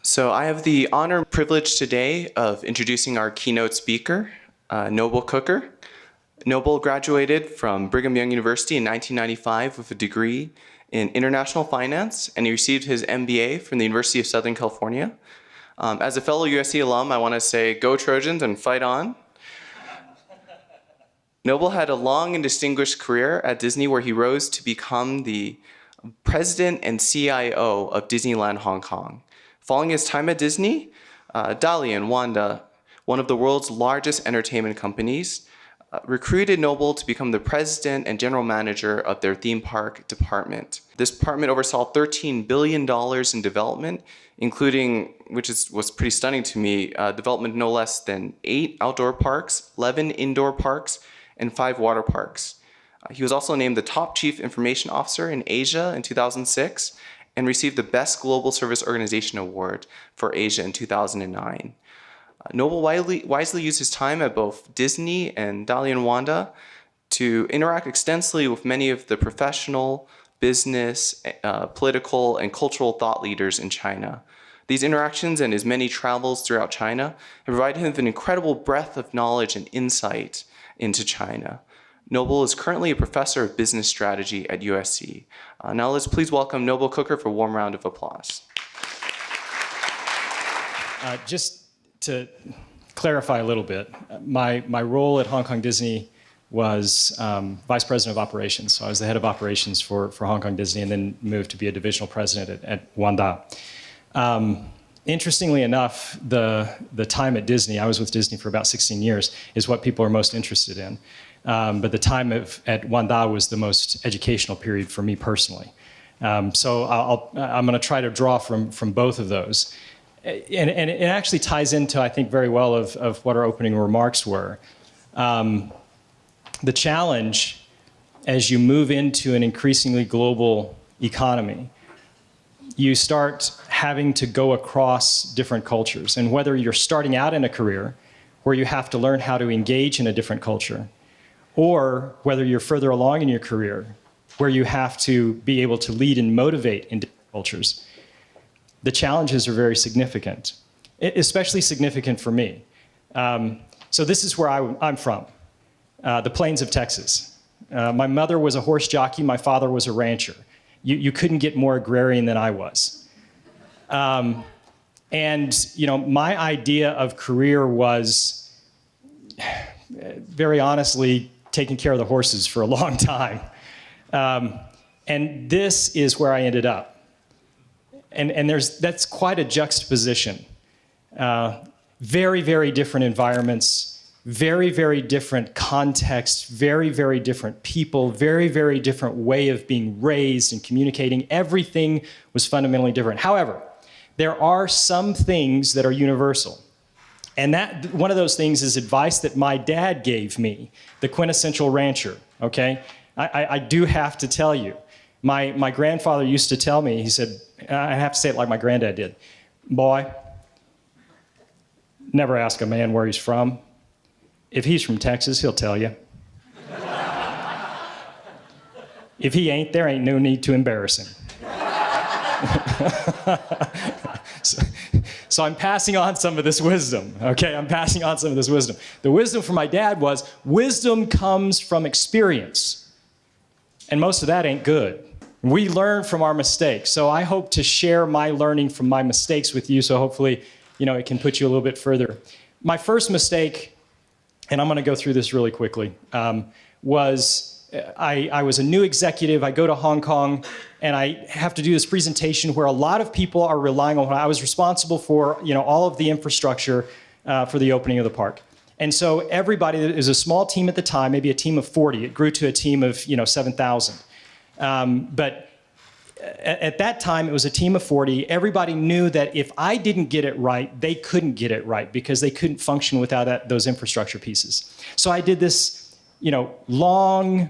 So I have the honor and privilege today of introducing our keynote speaker, Nobel Coker. Nobel graduated from Brigham Young University in 1995 with a degree in international finance, and he received his MBA from the University of Southern California. As a fellow USC alum, I want to say, go Trojans and fight on. Nobel had a long and distinguished career at Disney, where he rose to become the president and CIO of Disneyland Hong Kong. Following his time at Disney, Dalian Wanda, one of the world's largest entertainment companies, recruited Nobel to become the president and general manager of their theme park department. This department oversaw $13 billion in development, including, was pretty stunning to me, development no less than 8 outdoor parks, 11 indoor parks, and 5 water parks. He was also named the top chief information officer in Asia in 2006 and received the Best Global Service Organization Award for Asia in 2009. Nobel wisely used his time at both Disney and Dalian Wanda to interact extensively with many of the professional, business, political, and cultural thought leaders in China. These interactions and his many travels throughout China have provided him with an incredible breadth of knowledge and insight into China. Nobel is currently a professor of business strategy at USC. Now let's please welcome Nobel Coker for a warm round of applause. Just to clarify a little bit, my role at Hong Kong Disney was vice president of operations. So I was the head of operations for Hong Kong Disney, and then moved to be a divisional president at Wanda. Interestingly enough, the time at Disney, I was with Disney for about 16 years, is what people are most interested in. But the time at Wanda was the most educational period for me personally. So I'm going to try to draw from both of those. And it actually ties into, I think, very well of what our opening remarks were. The challenge as you move into an increasingly global economy, you start having to go across different cultures. And whether you're starting out in a career where you have to learn how to engage in a different culture, or whether you're further along in your career where you have to be able to lead and motivate in different cultures, the challenges are very significant, especially significant for me. So this is where I'm from, the plains of Texas. My mother was a horse jockey, my father was a rancher. You couldn't get more agrarian than I was. And my idea of career was, very honestly, taking care of the horses for a long time. And this is where I ended up. And that's quite a juxtaposition. Very, very different environments, very, very different contexts, very, very different people, very, very different way of being raised and communicating. Everything was fundamentally different. However, there are some things that are universal. And that one of those things is advice that my dad gave me, the quintessential rancher, okay? I do have to tell you, my grandfather used to tell me, he said, I have to say it like my granddad did, boy, never ask a man where he's from. If he's from Texas, he'll tell you. If he ain't, there ain't no need to embarrass him. So I'm passing on some of this wisdom, okay? I'm passing on some of this wisdom. The wisdom from my dad was, wisdom comes from experience. And most of that ain't good. We learn from our mistakes. So I hope to share my learning from my mistakes with you, so hopefully, it can put you a little bit further. My first mistake, and I'm going to go through this really quickly, was I was a new executive. I go to Hong Kong, and I have to do this presentation where a lot of people are relying on what I was responsible for, all of the infrastructure for the opening of the park. And so everybody, it was a small team at the time, maybe a team of 40. It grew to a team of 7,000. But at that time, it was a team of 40. Everybody knew that if I didn't get it right, they couldn't get it right because they couldn't function without those infrastructure pieces. So I did this, long,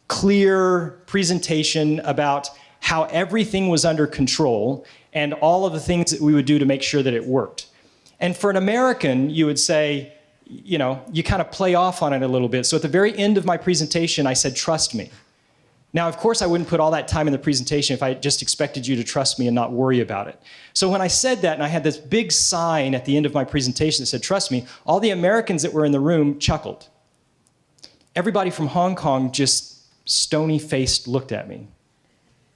clear presentation about how everything was under control and all of the things that we would do to make sure that it worked. And for an American, you would say, you kind of play off on it a little bit. So at the very end of my presentation, I said, trust me. Now, of course, I wouldn't put all that time in the presentation if I just expected you to trust me and not worry about it. So when I said that, and I had this big sign at the end of my presentation that said, trust me, all the Americans that were in the room chuckled. Everybody from Hong Kong just stony-faced looked at me.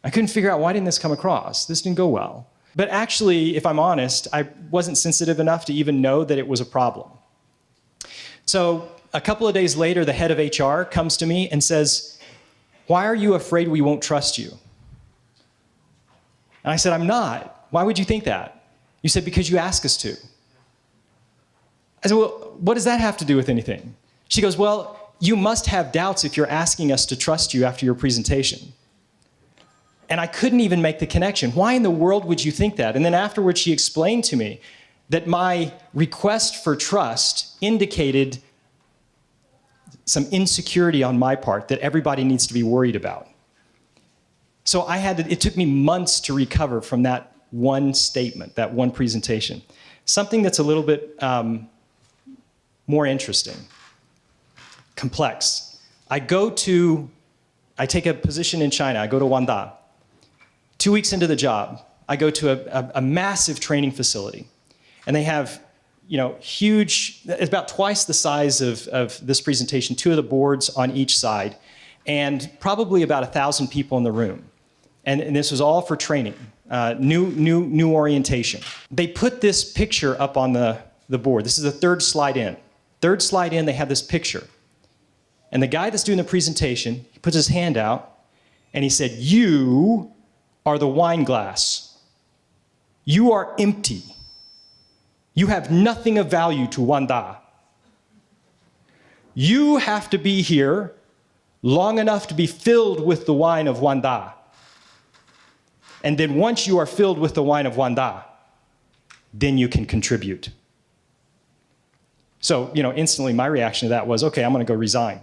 I couldn't figure out, why didn't this come across? This didn't go well. But actually, if I'm honest, I wasn't sensitive enough to even know that it was a problem. So a couple of days later, the head of HR comes to me and says, why are you afraid we won't trust you? And I said, I'm not. Why would you think that? You said, because you ask us to. I said, well, what does that have to do with anything? She goes, well, you must have doubts if you're asking us to trust you after your presentation. And I couldn't even make the connection. Why in the world would you think that? And then afterwards, she explained to me that my request for trust indicated some insecurity on my part that everybody needs to be worried about. So it took me months to recover from that one statement, that one presentation. Something that's a little bit more interesting, complex. I take a position in China. I go to Wanda. 2 weeks into the job, I go to a massive training facility. And they have huge, it's about twice the size of this presentation, 2 of the boards on each side, and probably about 1,000 people in the room. And this was all for training, new orientation. They put this picture up on the board. This is the third slide in. Third slide in, they have this picture. And the guy that's doing the presentation, he puts his hand out, and he said, you are the wine glass. You are empty. You have nothing of value to Wanda. You have to be here long enough to be filled with the wine of Wanda. And then once you are filled with the wine of Wanda, then you can contribute. So, instantly my reaction to that was, okay, I'm gonna go resign.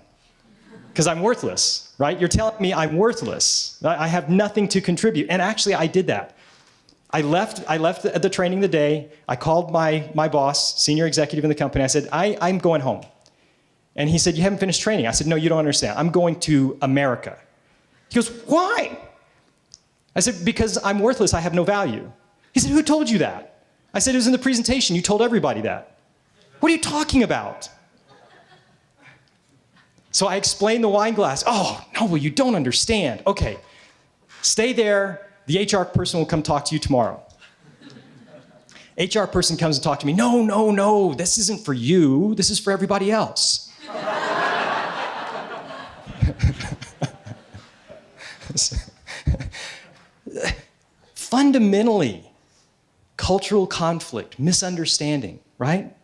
Because I'm worthless, right? You're telling me I'm worthless. I have nothing to contribute. And actually, I did that. I left the training the day. I called my boss, senior executive in the company. I said, I'm going home. And he said, you haven't finished training. I said, no, you don't understand. I'm going to America. He goes, why? I said, because I'm worthless. I have no value. He said, who told you that? I said, it was in the presentation. You told everybody that. What are you talking about? So I explained the wine glass. Oh, no, well, you don't understand. Okay, stay there. The HR person will come talk to you tomorrow. HR person comes and talks to me. No, this isn't for you. This is for everybody else. Fundamentally, cultural conflict, misunderstanding, right?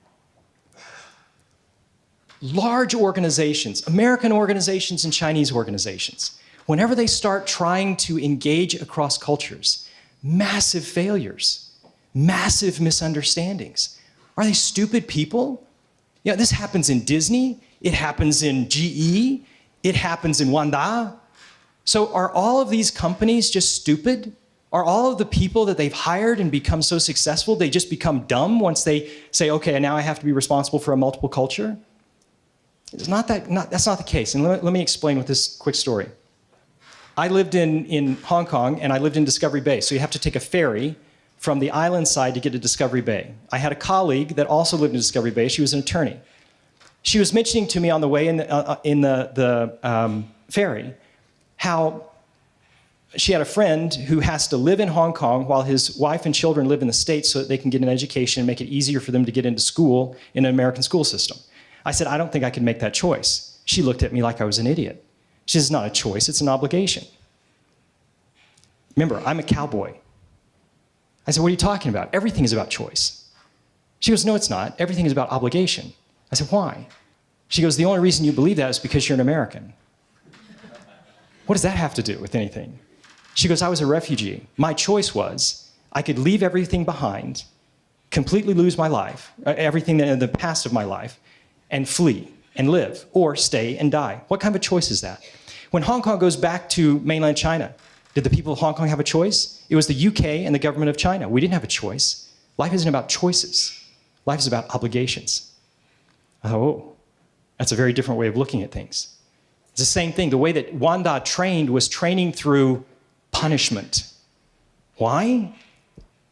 Large organizations, American organizations and Chinese organizations, whenever they start trying to engage across cultures, massive failures, massive misunderstandings. Are they stupid people? Yeah, this happens in Disney, it happens in GE, it happens in Wanda. So are all of these companies just stupid? Are all of the people that they've hired and become so successful, they just become dumb once they say, okay, now I have to be responsible for a multiple culture? That's not the case. And let me explain with this quick story. I lived in Hong Kong, and I lived in Discovery Bay. So you have to take a ferry from the island side to get to Discovery Bay. I had a colleague that also lived in Discovery Bay. She was an attorney. She was mentioning to me on the way in the ferry how she had a friend who has to live in Hong Kong while his wife and children live in the States so that they can get an education and make it easier for them to get into school in an American school system. I said, I don't think I can make that choice. She looked at me like I was an idiot. She says, it's not a choice, it's an obligation. Remember, I'm a cowboy. I said, what are you talking about? Everything is about choice. She goes, no, it's not. Everything is about obligation. I said, why? She goes, the only reason you believe that is because you're an American. What does that have to do with anything? She goes, I was a refugee. My choice was I could leave everything behind, completely lose my life, everything in the past of my life, and flee and live, or stay and die. What kind of a choice is that? When Hong Kong goes back to mainland China, did the people of Hong Kong have a choice? It was the UK and the government of China. We didn't have a choice. Life isn't about choices. Life is about obligations. Oh, that's a very different way of looking at things. It's the same thing. The way that Wanda trained was training through punishment. Why?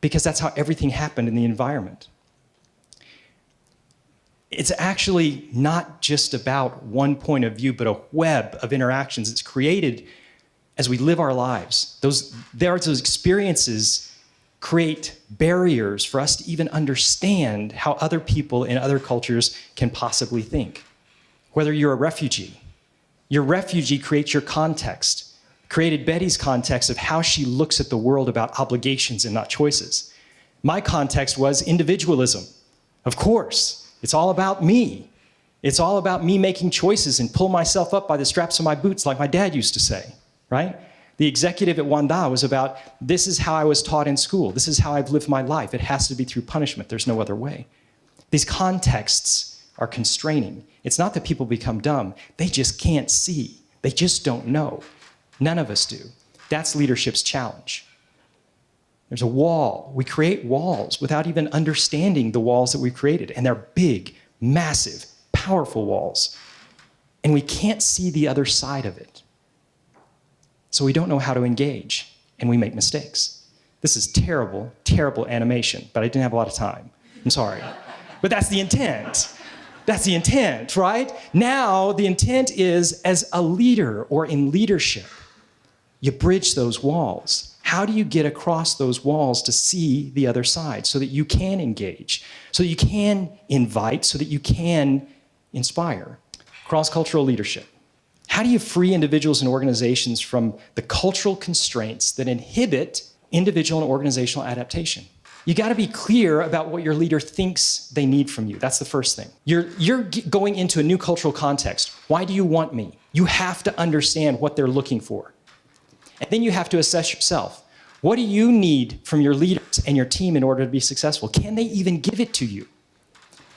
Because that's how everything happened in the environment. It's actually not just about one point of view, but a web of interactions that's created as we live our lives. Those experiences create barriers for us to even understand how other people in other cultures can possibly think. Whether you're a refugee, your refugee creates your context, created Betty's context of how she looks at the world about obligations and not choices. My context was individualism. Of course, it's all about me. It's all about me making choices and pull myself up by the straps of my boots, like my dad used to say, right? The executive at Wanda was about, this is how I was taught in school. This is how I've lived my life. It has to be through punishment. There's no other way. These contexts are constraining. It's not that people become dumb. They just can't see. They just don't know. None of us do. That's leadership's challenge. There's a wall. We create walls without even understanding the walls that we've created. And they're big, massive, powerful walls. And we can't see the other side of it. So we don't know how to engage, and we make mistakes. This is terrible, terrible animation, but I didn't have a lot of time. I'm sorry. But that's the intent. That's the intent, right? Now, the intent is, as a leader or in leadership, you bridge those walls. How do you get across those walls to see the other side so that you can engage, so that you can invite, so that you can inspire? Cross-cultural leadership. How do you free individuals and organizations from the cultural constraints that inhibit individual and organizational adaptation? You got to be clear about what your leader thinks they need from you. That's the first thing. You're going into a new cultural context. Why do you want me? You have to understand what they're looking for. And then you have to assess yourself. What do you need from your leaders and your team in order to be successful? Can they even give it to you?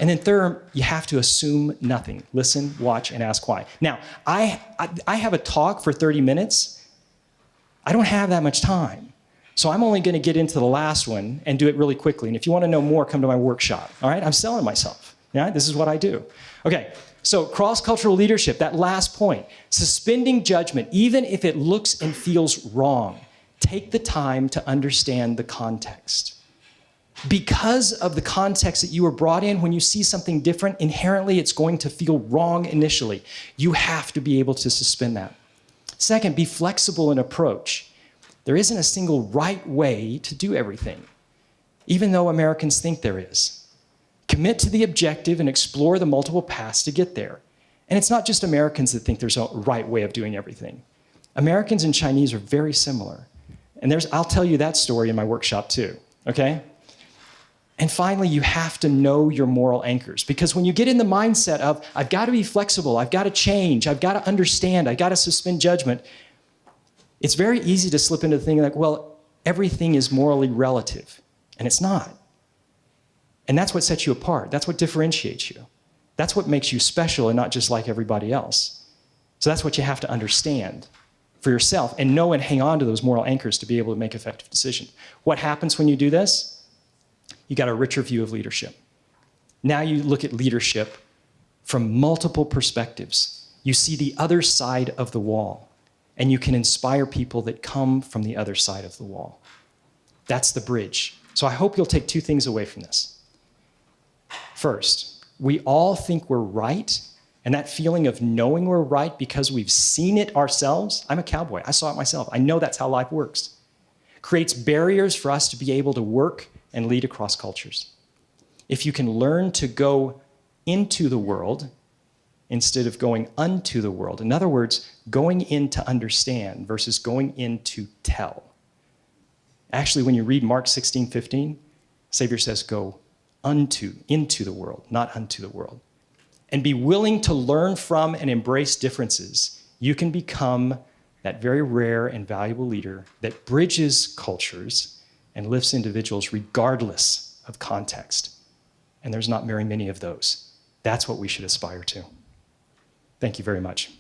And then third, you have to assume nothing. Listen, watch, and ask why. Now, I have a talk for 30 minutes. I don't have that much time. So I'm only going to get into the last one and do it really quickly. And if you want to know more, come to my workshop. All right? I'm selling myself. Yeah? This is what I do. Okay. So cross-cultural leadership, that last point. Suspending judgment, even if it looks and feels wrong. Take the time to understand the context. Because of the context that you were brought in, when you see something different, inherently it's going to feel wrong initially. You have to be able to suspend that. Second, be flexible in approach. There isn't a single right way to do everything, even though Americans think there is. Commit to the objective and explore the multiple paths to get there. And it's not just Americans that think there's a right way of doing everything. Americans and Chinese are very similar. And I'll tell you that story in my workshop too, okay? And finally, you have to know your moral anchors, because when you get in the mindset of, I've got to be flexible, I've got to change, I've got to understand, I've got to suspend judgment, it's very easy to slip into the thing like, well, everything is morally relative, and it's not. And that's what sets you apart. That's what differentiates you. That's what makes you special and not just like everybody else. So that's what you have to understand for yourself and know and hang on to those moral anchors to be able to make effective decisions. What happens when you do this? You got a richer view of leadership. Now you look at leadership from multiple perspectives. You see the other side of the wall, and you can inspire people that come from the other side of the wall. That's the bridge. So I hope you'll take two things away from this. First, we all think we're right, and that feeling of knowing we're right because we've seen it ourselves. I'm a cowboy. I saw it myself. I know that's how life works. Creates barriers for us to be able to work and lead across cultures. If you can learn to go into the world instead of going unto the world, in other words, going in to understand versus going in to tell. Actually, when you read Mark 16:15, Savior says, go into the world, not unto the world. And be willing to learn from and embrace differences. You can become that very rare and valuable leader that bridges cultures and lifts individuals regardless of context. And there's not very many of those. That's what we should aspire to. Thank you very much.